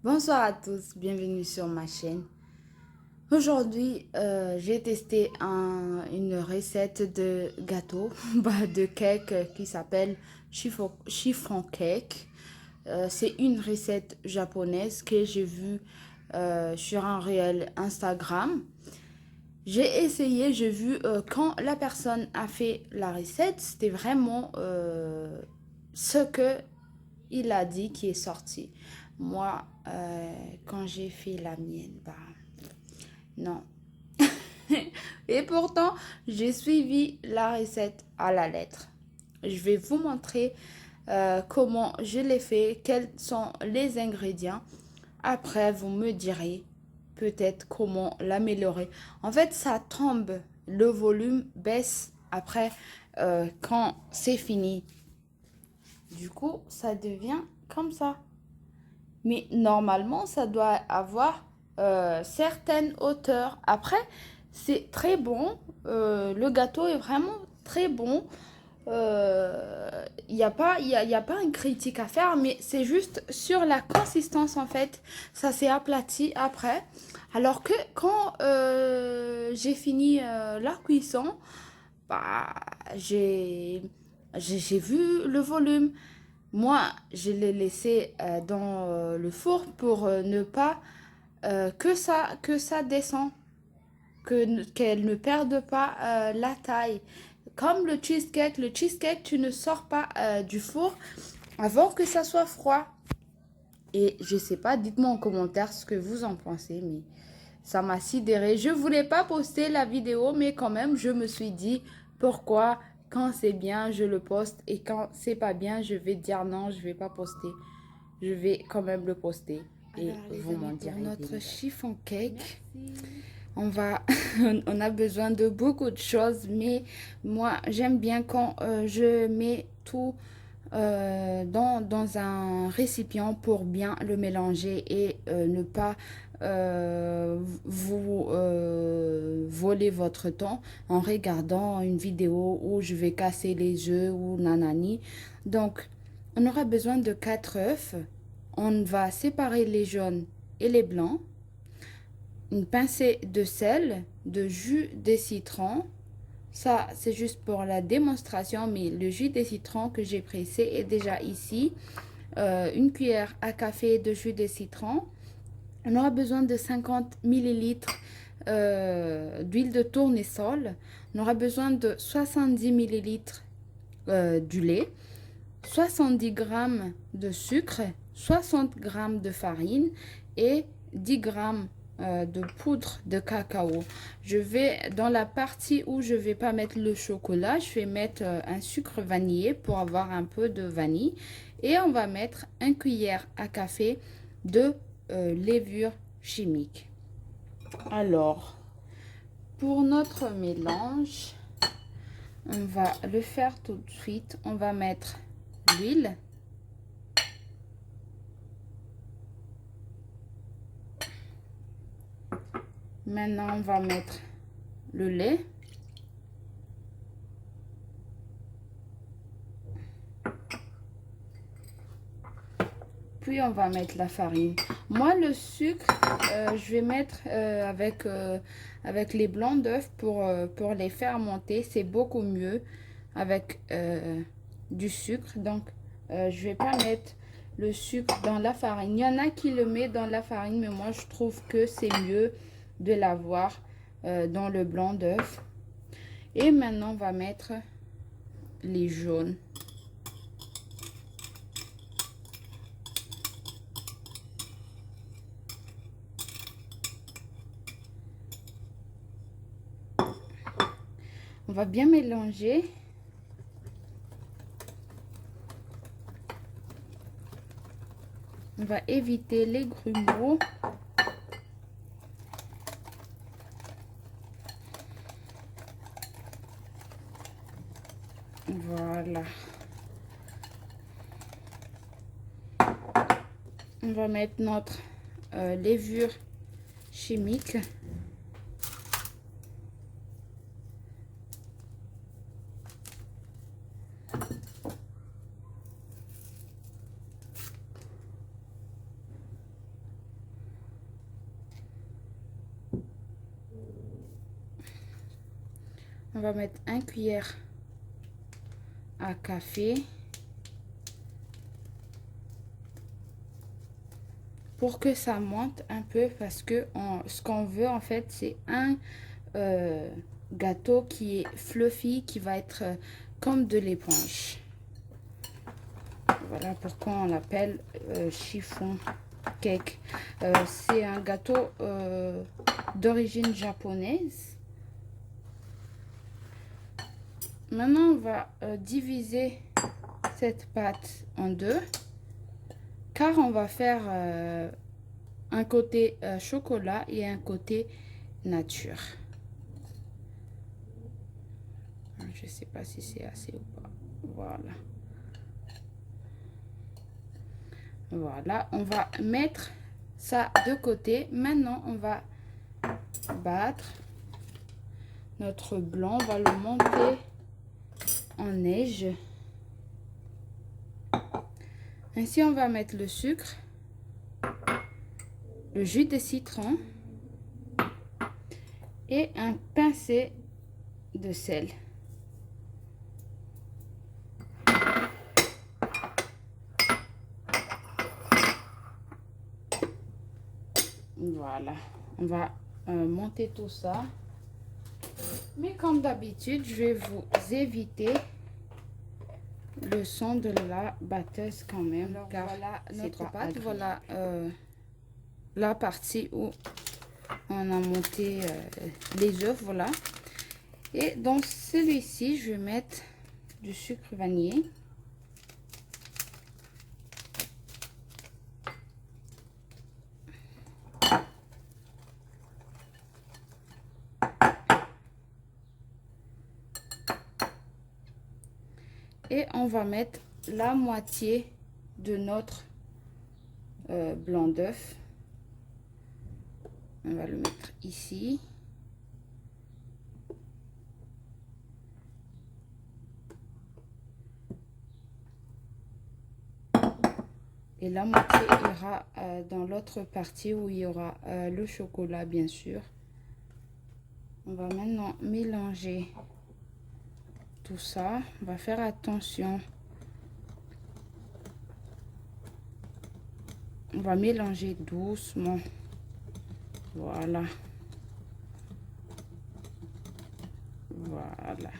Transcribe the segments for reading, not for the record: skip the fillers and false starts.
Bonsoir à tous, bienvenue sur ma chaîne. Aujourd'hui, j'ai testé une recette de gâteau, de cake qui s'appelle chiffon cake. C'est une recette japonaise que j'ai vue sur un réel Instagram. J'ai essayé, j'ai vu quand la personne a fait la recette, c'était vraiment ce que il a dit qui est sorti. Moi, quand j'ai fait la mienne, bah non. Et pourtant, j'ai suivi la recette à la lettre. Je vais vous montrer comment je l'ai fait, quels sont les ingrédients. Après, vous me direz peut-être comment l'améliorer. En fait, ça tombe, le volume baisse après quand c'est fini. Du coup, ça devient comme ça. Mais normalement, ça doit avoir certaines hauteurs. Après, c'est très bon. Le gâteau est vraiment très bon. Il n'y a pas, y a pas une critique à faire, mais c'est juste sur la consistance, en fait. Ça s'est aplati après. Alors que quand j'ai fini la cuisson, bah, j'ai, j'ai vu le volume. Moi, je l'ai laissé dans le four pour ne pas que ça descend, qu'elle ne perde pas la taille. Comme le cheesecake, tu ne sors pas du four avant que ça soit froid. Et je sais pas, dites-moi en commentaire ce que vous en pensez, mais ça m'a sidéré. Je voulais pas poster la vidéo, mais quand même, je me suis dit pourquoi quand c'est bien, je le poste et quand c'est pas bien, je vais dire non, je vais pas poster. Je vais quand même le poster et alors, vous m'en direz. Pour notre chiffon cake, on va, on a besoin de beaucoup de choses, mais moi j'aime bien quand je mets tout dans un récipient pour bien le mélanger et ne pas vous voler votre temps en regardant une vidéo où je vais casser les œufs ou nanani. Donc, on aura besoin de 4 œufs. On va séparer les jaunes et les blancs. Une pincée de sel, de jus de citron. Ça, c'est juste pour la démonstration, mais le jus de citron que j'ai pressé est déjà ici. Une cuillère à café de jus de citron. On aura besoin de 50 millilitres d'huile de tournesol. On aura besoin de 70 millilitres du lait, 70 grammes de sucre, 60 grammes de farine et 10 grammes de poudre de cacao. Je vais, dans la partie où je vais pas mettre le chocolat, je vais mettre un sucre vanillé pour avoir un peu de vanille. Et on va mettre une cuillère à café de levure chimique. Alors, pour notre mélange, on va le faire tout de suite. On va mettre l'huile. Maintenant, on va mettre le lait. Puis, on va mettre la farine. Moi, le sucre, je vais mettre avec les blancs d'œufs pour les faire monter. C'est beaucoup mieux avec du sucre. Donc, je vais pas mettre le sucre dans la farine. Il y en a qui le mettent dans la farine, mais moi, je trouve que c'est mieux de l'avoir dans le blanc d'œuf. Et maintenant, on va mettre les jaunes. On va bien mélanger. On va éviter les grumeaux. Voilà. On va mettre notre levure chimique. On va mettre 1 cuillère à café pour que ça monte un peu, parce que ce qu'on veut en fait, c'est un gâteau qui est fluffy, qui va être comme de l'éponge. Voilà pourquoi on l'appelle chiffon cake. C'est un gâteau d'origine japonaise. Maintenant, on va diviser cette pâte en deux, car on va faire un côté chocolat et un côté nature. Je sais pas si c'est assez ou pas. Voilà. Voilà, on va mettre ça de côté. Maintenant, on va battre notre blanc. On va le monter en neige. Ainsi, on va mettre le sucre, le jus de citron et un pincé de sel. Voilà, on va monter tout ça. Mais comme d'habitude, je vais vous éviter le son de la batteuse quand même. Alors, car voilà notre pâte. Voilà la partie où on a monté les œufs. Voilà. Et dans celui-ci, je vais mettre du sucre vanillé. Et on va mettre la moitié de notre blanc d'œuf. On va le mettre ici. Et la moitié ira dans l'autre partie où il y aura le chocolat, bien sûr. On va maintenant mélanger tout ça. On va faire attention. On va mélanger doucement. Voilà. Voilà.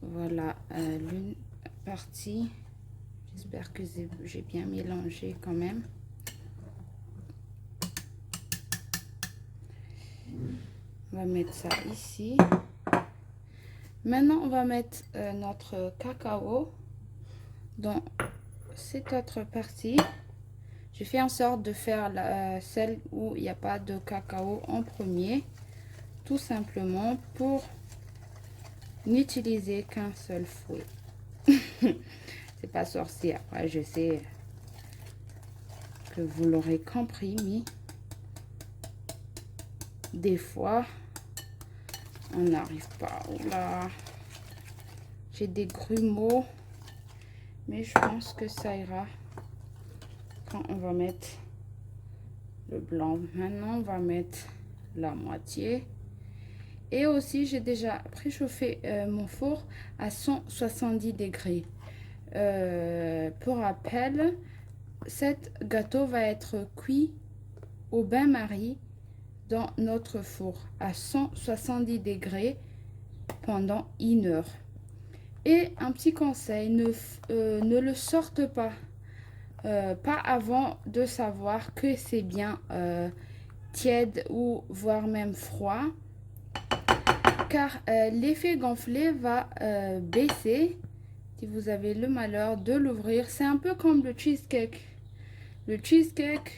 Voilà l'une partie. J'espère que j'ai bien mélangé quand même. On va mettre ça ici. Maintenant, on va mettre notre cacao dans cette autre partie. Je fais en sorte de faire celle où il n'y a pas de cacao en premier. Tout simplement pour n'utiliser qu'un seul fouet. C'est pas sorcier. Après, je sais que vous l'aurez compris, mais des fois, on n'arrive pas. Oula, j'ai des grumeaux, mais je pense que ça ira quand on va mettre le blanc. Maintenant, on va mettre la moitié. Et aussi, j'ai déjà préchauffé mon four à 170 degrés. Pour rappel, cet gâteau va être cuit au bain-marie dans notre four à 170 degrés pendant 1 heure. Et un petit conseil, ne le sorte pas. Pas avant de savoir que c'est bien tiède ou voire même froid. Car l'effet gonflé va baisser si vous avez le malheur de l'ouvrir. C'est un peu comme le cheesecake. Le cheesecake,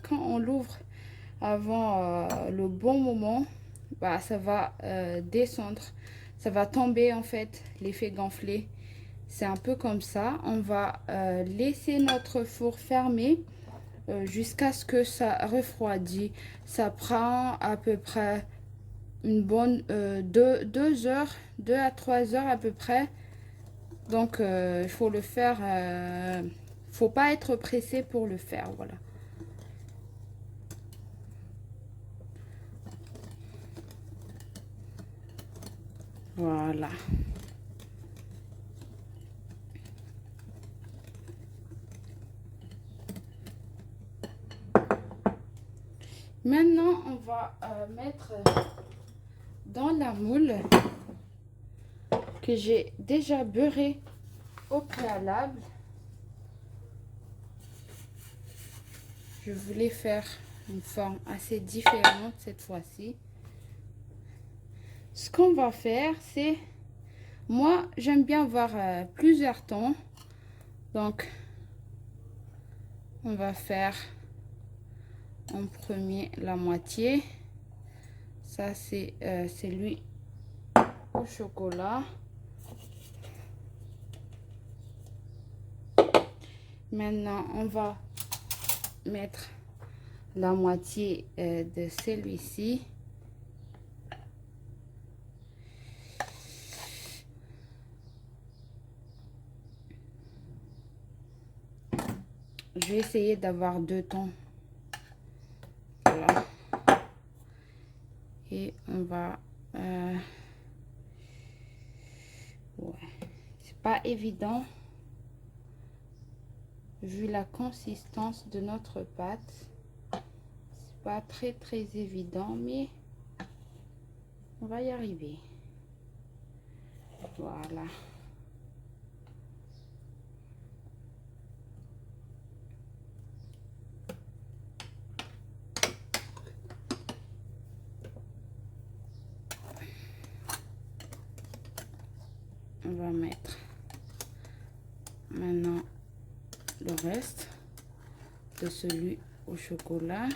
quand on l'ouvre avant le bon moment, bah, ça va descendre. Ça va tomber en fait, l'effet gonflé. C'est un peu comme ça. On va laisser notre four fermé jusqu'à ce que ça refroidit. Ça prend à peu près une bonne 2 heures, 2 à 3 heures à peu près. Donc il faut le faire Faut pas être pressé pour le faire, voilà. Voilà. Maintenant, on va mettre dans la moule que j'ai déjà beurré au préalable. Je voulais faire une forme assez différente cette fois-ci. Ce qu'on va faire, c'est... Moi, j'aime bien avoir plusieurs tons. Donc, on va faire en premier la moitié. Ça, c'est celui au chocolat. Maintenant, on va mettre la moitié de celui-ci. Je vais essayer d'avoir deux tons. Voilà. Et on va... ouais. C'est pas évident vu la consistance de notre pâte. C'est pas très évident, mais on va y arriver. Voilà. On va mettre maintenant le reste de celui au chocolat.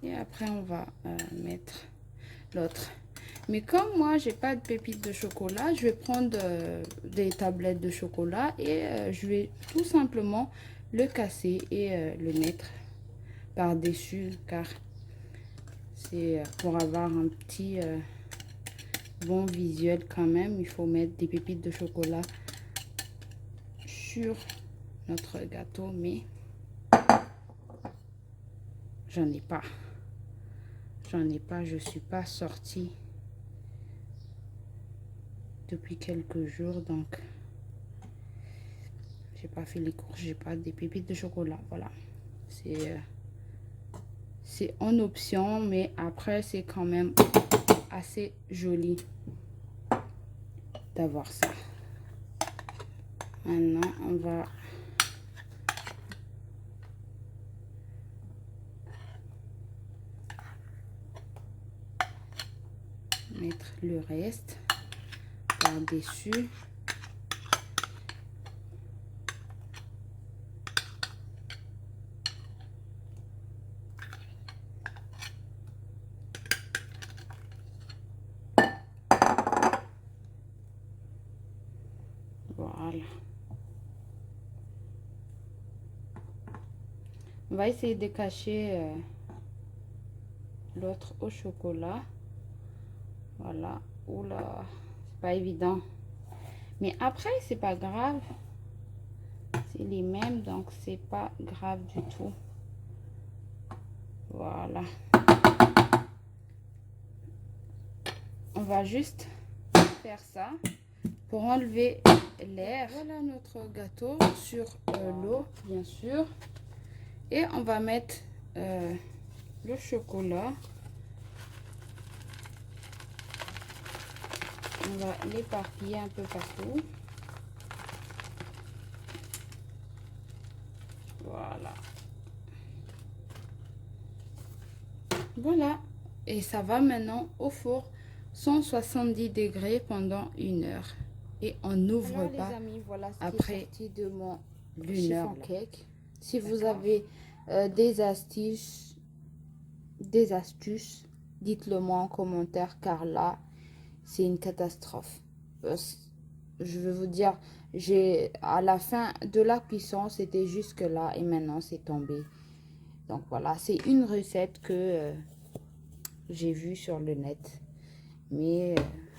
Et après, on va mettre l'autre. Mais comme moi, j'ai pas de pépites de chocolat, je vais prendre des tablettes de chocolat et je vais tout simplement le casser et le mettre par-dessus, car c'est pour avoir un petit bon visuel quand même. Il faut mettre des pépites de chocolat sur notre gâteau, mais j'en ai pas. Je suis pas sortie depuis quelques jours, donc j'ai pas fait les courses, j'ai pas des pépites de chocolat. Voilà, c'est en option, mais après c'est quand même assez joli d'avoir ça. Maintenant, on va mettre le reste par-dessus. Voilà. On va essayer de cacher l'autre au chocolat. Voilà. Oula, c'est pas évident. Mais après, c'est pas grave. C'est les mêmes, donc c'est pas grave du tout. Voilà. On va juste faire ça pour enlever l'air. Voilà notre gâteau sur l'eau, bien sûr. Et on va mettre le chocolat. On va l'éparpiller un peu partout. Voilà. Voilà. Et ça va maintenant au four 170 degrés pendant 1 heure. Et on n'ouvre Alors, pas les amis, voilà ce après qui est sorti de mon chiffon cake. Si vous avez des astuces, dites-le moi en commentaire, car là, c'est une catastrophe. Je veux vous dire, à la fin de la cuisson, c'était jusque là et maintenant c'est tombé. Donc voilà, c'est une recette que j'ai vue sur le net. Mais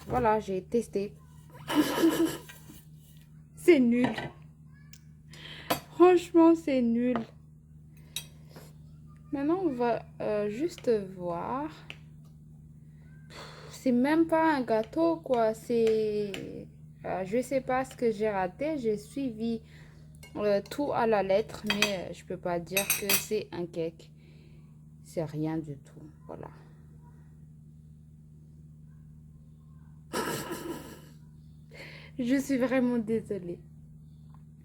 voilà, j'ai testé. c'est nul. Franchement, c'est nul. Maintenant, on va juste voir. C'est même pas un gâteau, quoi. C'est... je sais pas ce que j'ai raté. J'ai suivi tout à la lettre, mais je peux pas dire que c'est un cake. C'est rien du tout. Voilà. Je suis vraiment désolée.